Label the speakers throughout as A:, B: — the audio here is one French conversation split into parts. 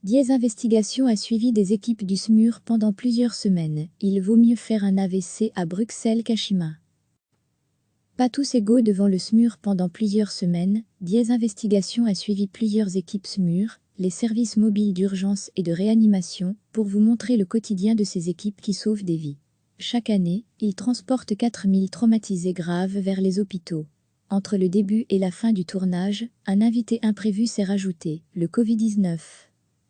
A: Diez Investigation a suivi des équipes du SMUR pendant plusieurs semaines. Il vaut mieux faire un AVC à Bruxelles qu'à Chima. Pas tous égaux devant le SMUR pendant plusieurs semaines. Diez Investigation a suivi plusieurs équipes SMUR, les services mobiles d'urgence et de réanimation, pour vous montrer le quotidien de ces équipes qui sauvent des vies. Chaque année, ils transportent 4000 traumatisés graves vers les hôpitaux. Entre le début et la fin du tournage, un invité imprévu s'est rajouté, le Covid-19.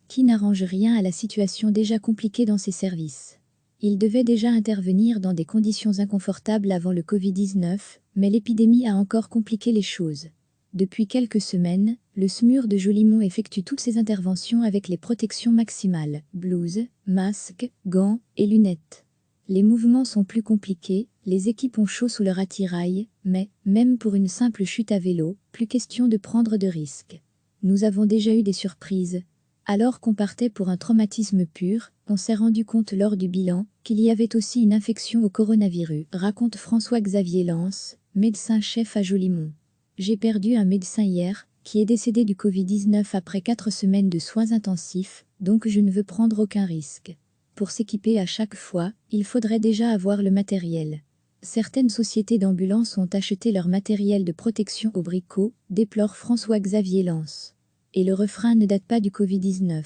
A: Qui n'arrange rien à la situation déjà compliquée dans ces services. Il devait déjà intervenir dans des conditions inconfortables avant le Covid-19, mais l'épidémie a encore compliqué les choses. Depuis quelques semaines, le SMUR de Jolimont effectue toutes ses interventions avec les protections maximales, blouse, masques, gants et lunettes. Les mouvements sont plus compliqués, les équipes ont chaud sous leur attirail, mais, même pour une simple chute à vélo, plus question de prendre de risques. Nous avons déjà eu des surprises. Alors qu'on partait pour un traumatisme pur, on s'est rendu compte lors du bilan qu'il y avait aussi une infection au coronavirus, raconte François-Xavier Lance, médecin-chef à Jolimont. J'ai perdu un médecin hier, qui est décédé du Covid-19 après 4 semaines de soins intensifs, donc je ne veux prendre aucun risque. Pour s'équiper à chaque fois, il faudrait déjà avoir le matériel. Certaines sociétés d'ambulance ont acheté leur matériel de protection au bricot, déplore François-Xavier Lance. Et le refrain ne date pas du Covid-19.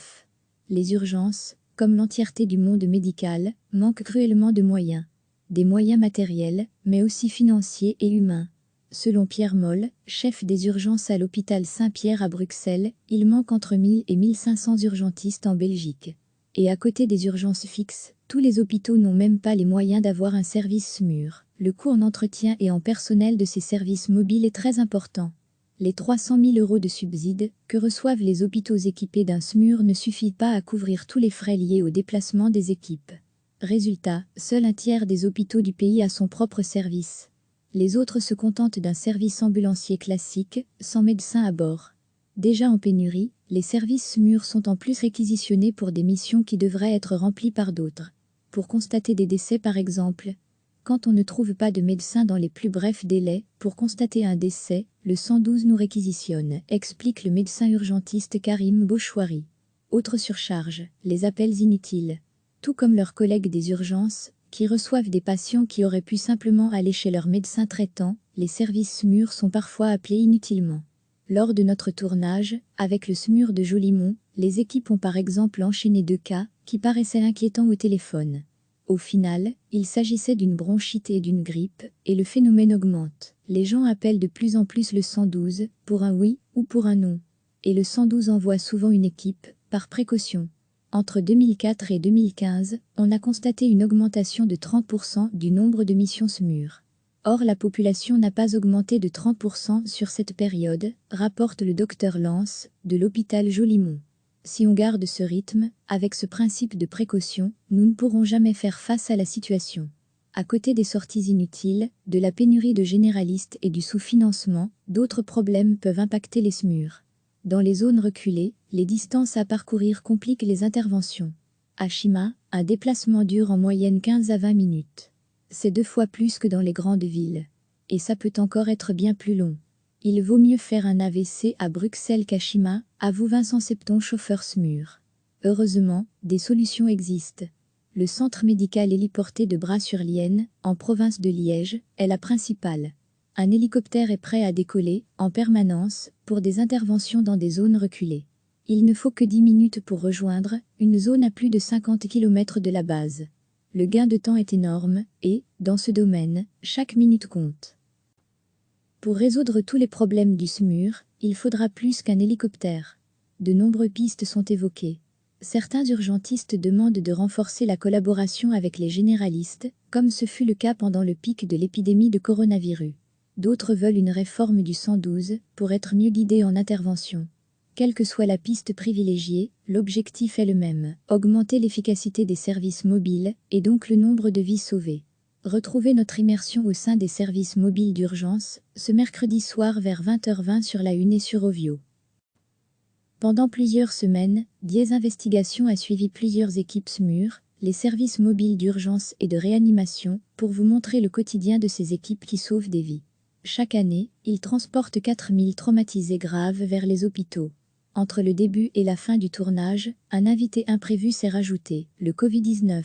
A: Les urgences, comme l'entièreté du monde médical, manquent cruellement de moyens. Des moyens matériels, mais aussi financiers et humains. Selon Pierre Moll, chef des urgences à l'hôpital Saint-Pierre à Bruxelles, il manque entre 1000 et 1500 urgentistes en Belgique. Et à côté des urgences fixes, tous les hôpitaux n'ont même pas les moyens d'avoir un service SMUR. Le coût en entretien et en personnel de ces services mobiles est très important. Les 300 000 € de subsides que reçoivent les hôpitaux équipés d'un SMUR ne suffit pas à couvrir tous les frais liés au déplacement des équipes. Résultat, seul un tiers des hôpitaux du pays a son propre service. Les autres se contentent d'un service ambulancier classique, sans médecin à bord. Déjà en pénurie, les services SMUR sont en plus réquisitionnés pour des missions qui devraient être remplies par d'autres. Pour constater des décès par exemple. Quand on ne trouve pas de médecin dans les plus brefs délais, pour constater un décès, le 112 nous réquisitionne, explique le médecin urgentiste Karim Bouchouari. Autre surcharge, les appels inutiles. Tout comme leurs collègues des urgences, qui reçoivent des patients qui auraient pu simplement aller chez leur médecin traitant, les services SMUR sont parfois appelés inutilement. Lors de notre tournage, avec le SMUR de Jolimont, les équipes ont par exemple enchaîné 2 cas, qui paraissaient inquiétants au téléphone. Au final, il s'agissait d'une bronchite et d'une grippe, et le phénomène augmente. Les gens appellent de plus en plus le 112, pour un oui ou pour un non. Et le 112 envoie souvent une équipe, par précaution. Entre 2004 et 2015, on a constaté une augmentation de 30% du nombre de missions SMUR. Or la population n'a pas augmenté de 30% sur cette période, rapporte le docteur Lance, de l'hôpital Jolimont. Si on garde ce rythme, avec ce principe de précaution, nous ne pourrons jamais faire face à la situation. À côté des sorties inutiles, de la pénurie de généralistes et du sous-financement, d'autres problèmes peuvent impacter les SMUR. Dans les zones reculées, les distances à parcourir compliquent les interventions. À Chima, un déplacement dure en moyenne 15 à 20 minutes. C'est 2 fois plus que dans les grandes villes. Et ça peut encore être bien plus long. Il vaut mieux faire un AVC à Bruxelles qu'à Chima, avoue Vincent Septon, chauffeur SMUR. Heureusement, des solutions existent. Le centre médical héliporté de Bras-sur-Lienne, en province de Liège, est la principale. Un hélicoptère est prêt à décoller, en permanence, pour des interventions dans des zones reculées. Il ne faut que 10 minutes pour rejoindre une zone à plus de 50 km de la base. Le gain de temps est énorme et, dans ce domaine, chaque minute compte. Pour résoudre tous les problèmes du SMUR, il faudra plus qu'un hélicoptère. De nombreuses pistes sont évoquées. Certains urgentistes demandent de renforcer la collaboration avec les généralistes, comme ce fut le cas pendant le pic de l'épidémie de coronavirus. D'autres veulent une réforme du 112 pour être mieux guidés en intervention. Quelle que soit la piste privilégiée, l'objectif est le même, augmenter l'efficacité des services mobiles et donc le nombre de vies sauvées. Retrouvez notre immersion au sein des services mobiles d'urgence, ce mercredi soir vers 20h20 sur la Une et sur Ovio. Pendant plusieurs semaines, Diez Investigation a suivi plusieurs équipes SMUR, les services mobiles d'urgence et de réanimation, pour vous montrer le quotidien de ces équipes qui sauvent des vies. Chaque année, ils transportent 4000 traumatisés graves vers les hôpitaux. Entre le début et la fin du tournage, un invité imprévu s'est rajouté, le Covid-19,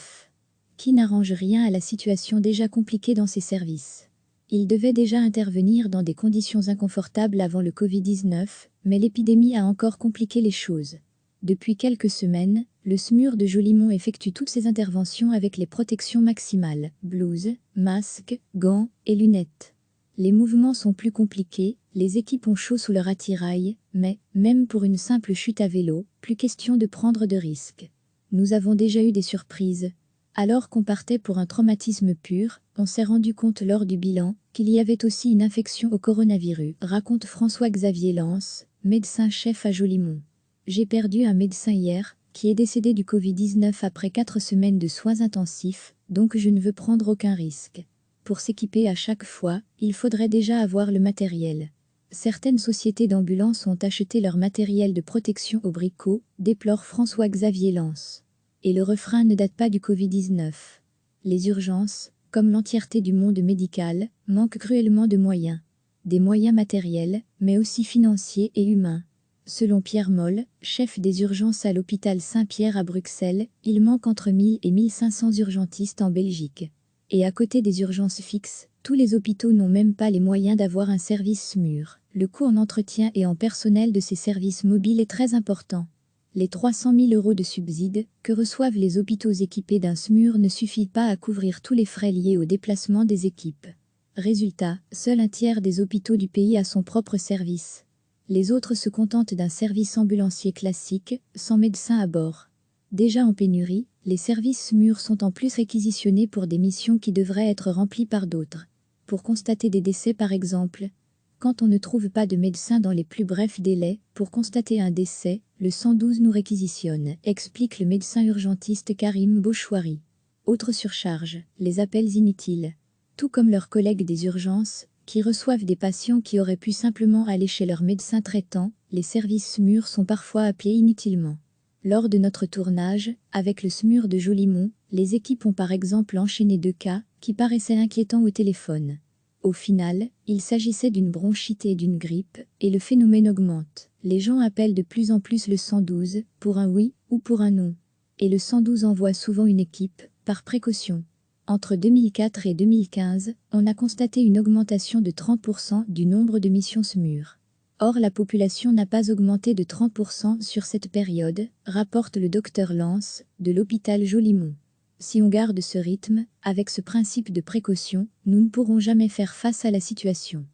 A: qui n'arrange rien à la situation déjà compliquée dans ces services. Il devait déjà intervenir dans des conditions inconfortables avant le Covid-19, mais l'épidémie a encore compliqué les choses. Depuis quelques semaines, le SMUR de Jolimont effectue toutes ses interventions avec les protections maximales, blouse, masque, gants et lunettes. Les mouvements sont plus compliqués, les équipes ont chaud sous leur attirail, mais, même pour une simple chute à vélo, plus question de prendre de risques. Nous avons déjà eu des surprises. Alors qu'on partait pour un traumatisme pur, on s'est rendu compte lors du bilan qu'il y avait aussi une infection au coronavirus, raconte François-Xavier Lance, médecin-chef à Jolimont. J'ai perdu un médecin hier, qui est décédé du Covid-19 après 4 semaines de soins intensifs, donc je ne veux prendre aucun risque. Pour s'équiper à chaque fois, il faudrait déjà avoir le matériel. Certaines sociétés d'ambulance ont acheté leur matériel de protection au bricot, déplore François-Xavier Lance. Et le refrain ne date pas du Covid-19. Les urgences, comme l'entièreté du monde médical, manquent cruellement de moyens. Des moyens matériels, mais aussi financiers et humains. Selon Pierre Moll, chef des urgences à l'hôpital Saint-Pierre à Bruxelles, il manque entre 1000 et 1500 urgentistes en Belgique. Et à côté des urgences fixes, tous les hôpitaux n'ont même pas les moyens d'avoir un service SMUR. Le coût en entretien et en personnel de ces services mobiles est très important. Les 300 000 € de subsides que reçoivent les hôpitaux équipés d'un SMUR ne suffit pas à couvrir tous les frais liés au déplacement des équipes. Résultat, seul un tiers des hôpitaux du pays a son propre service. Les autres se contentent d'un service ambulancier classique, sans médecin à bord. Déjà en pénurie, les services SMUR sont en plus réquisitionnés pour des missions qui devraient être remplies par d'autres. Pour constater des décès par exemple. Quand on ne trouve pas de médecin dans les plus brefs délais, pour constater un décès, le 112 nous réquisitionne, explique le médecin urgentiste Karim Bouchouari. Autre surcharge, les appels inutiles. Tout comme leurs collègues des urgences, qui reçoivent des patients qui auraient pu simplement aller chez leur médecin traitant, les services SMUR sont parfois appelés inutilement. Lors de notre tournage, avec le SMUR de Jolimont, les équipes ont par exemple enchaîné 2 cas qui paraissaient inquiétants au téléphone. Au final, il s'agissait d'une bronchite et d'une grippe, et le phénomène augmente. Les gens appellent de plus en plus le 112, pour un oui ou pour un non. Et le 112 envoie souvent une équipe, par précaution. Entre 2004 et 2015, on a constaté une augmentation de 30% du nombre de missions SMUR. Or la population n'a pas augmenté de 30% sur cette période, rapporte le docteur Lance, de l'hôpital Jolimont. Si on garde ce rythme, avec ce principe de précaution, nous ne pourrons jamais faire face à la situation.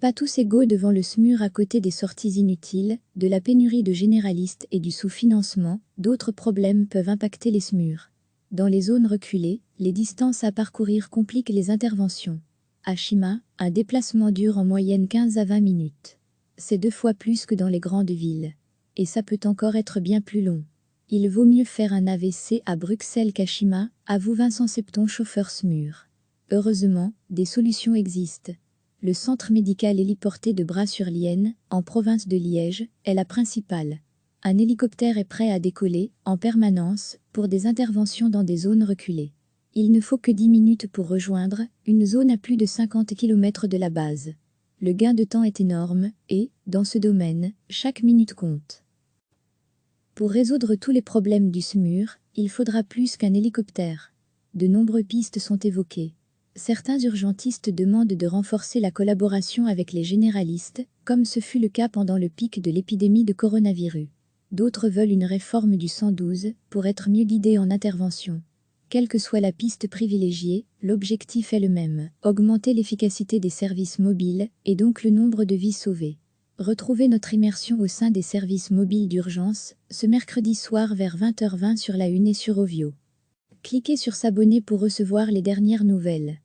A: Pas tous égaux devant le SMUR à côté des sorties inutiles, de la pénurie de généralistes et du sous-financement, d'autres problèmes peuvent impacter les SMUR. Dans les zones reculées, les distances à parcourir compliquent les interventions. À Chima, un déplacement dure en moyenne 15 à 20 minutes. C'est 2 fois plus que dans les grandes villes. Et ça peut encore être bien plus long. Il vaut mieux faire un AVC à Bruxelles qu'à Chima, avoue Vincent Septon, chauffeur SMUR. Heureusement, des solutions existent. Le centre médical héliporté de Bras-sur-Lienne, en province de Liège, est la principale. Un hélicoptère est prêt à décoller, en permanence, pour des interventions dans des zones reculées. Il ne faut que 10 minutes pour rejoindre une zone à plus de 50 km de la base. Le gain de temps est énorme et, dans ce domaine, chaque minute compte. Pour résoudre tous les problèmes du SMUR, il faudra plus qu'un hélicoptère. De nombreuses pistes sont évoquées. Certains urgentistes demandent de renforcer la collaboration avec les généralistes, comme ce fut le cas pendant le pic de l'épidémie de coronavirus. D'autres veulent une réforme du 112 pour être mieux guidés en intervention. Quelle que soit la piste privilégiée, l'objectif est le même, augmenter l'efficacité des services mobiles et donc le nombre de vies sauvées. Retrouvez notre immersion au sein des services mobiles d'urgence, ce mercredi soir vers 20h20 sur la Une et sur Ovio. Cliquez sur s'abonner pour recevoir les dernières nouvelles.